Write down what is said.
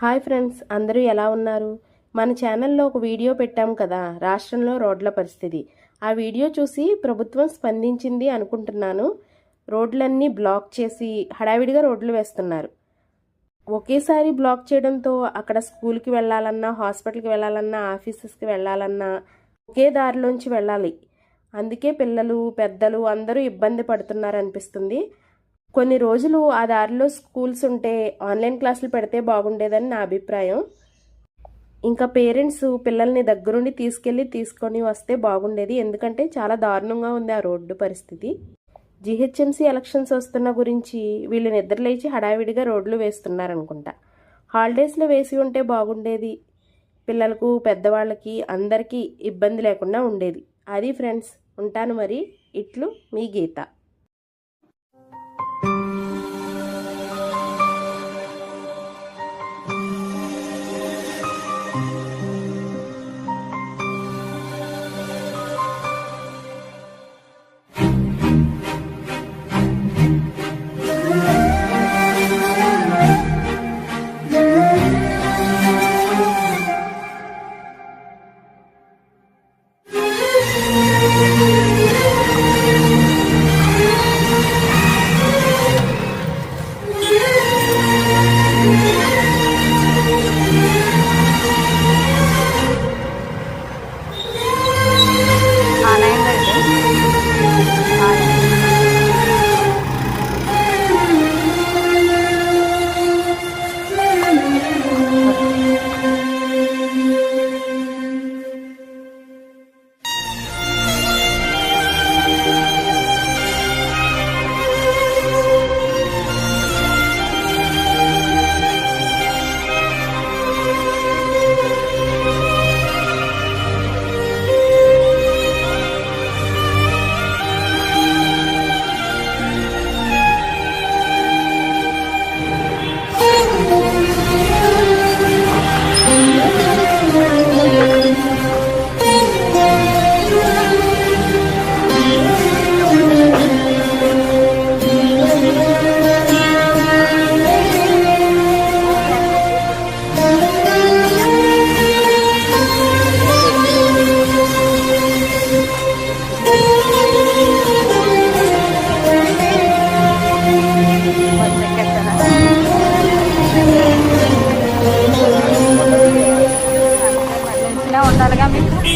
Hi friends, అందరూ ఎలా ఉన్నారు? మన ఛానల్లో ఒక వీడియో పెట్టాం కదా, రాష్ట్రంలో రోడ్ల పరిస్థితి. ఆ వీడియో చూసి ప్రభుత్వం స్పందించింది అనుకుంటున్నాను. రోడ్లన్నీ బ్లాక్ చేసి హడావిడిగా రోడ్లు వేస్తున్నారు. ఒకేసారి బ్లాక్ చేయడంతో అక్కడ స్కూల్కి వెళ్ళాలన్నా, హాస్పిటల్కి వెళ్ళాలన్నా, ఆఫీసెస్కి వెళ్ళాలన్నా ఒకే దారిలోంచి వెళ్ళాలి. అందుకే పిల్లలు, పెద్దలు అందరూ ఇబ్బంది పడుతున్నారు అనిపిస్తుంది. కొన్ని రోజులు ఆ దారిలో స్కూల్స్ ఉంటే ఆన్లైన్ క్లాసులు పెడితే బాగుండేదని నా అభిప్రాయం. ఇంకా పేరెంట్స్ పిల్లల్ని దగ్గరుండి తీసుకొని వస్తే బాగుండేది. ఎందుకంటే చాలా దారుణంగా ఉంది ఆ రోడ్డు పరిస్థితి. జిహెచ్ఎంసీ ఎలక్షన్స్ వస్తున్న గురించి వీళ్ళు నిద్రలేచి హడావిడిగా రోడ్లు వేస్తున్నారనుకుంటా. హాలిడేస్లో వేసి ఉంటే బాగుండేది. పిల్లలకు, పెద్దవాళ్ళకి అందరికీ ఇబ్బంది లేకుండా ఉండేది. అది ఫ్రెండ్స్, ఉంటాను మరి. ఇట్లు మీ గీత. ఉండాలిగా మీకు.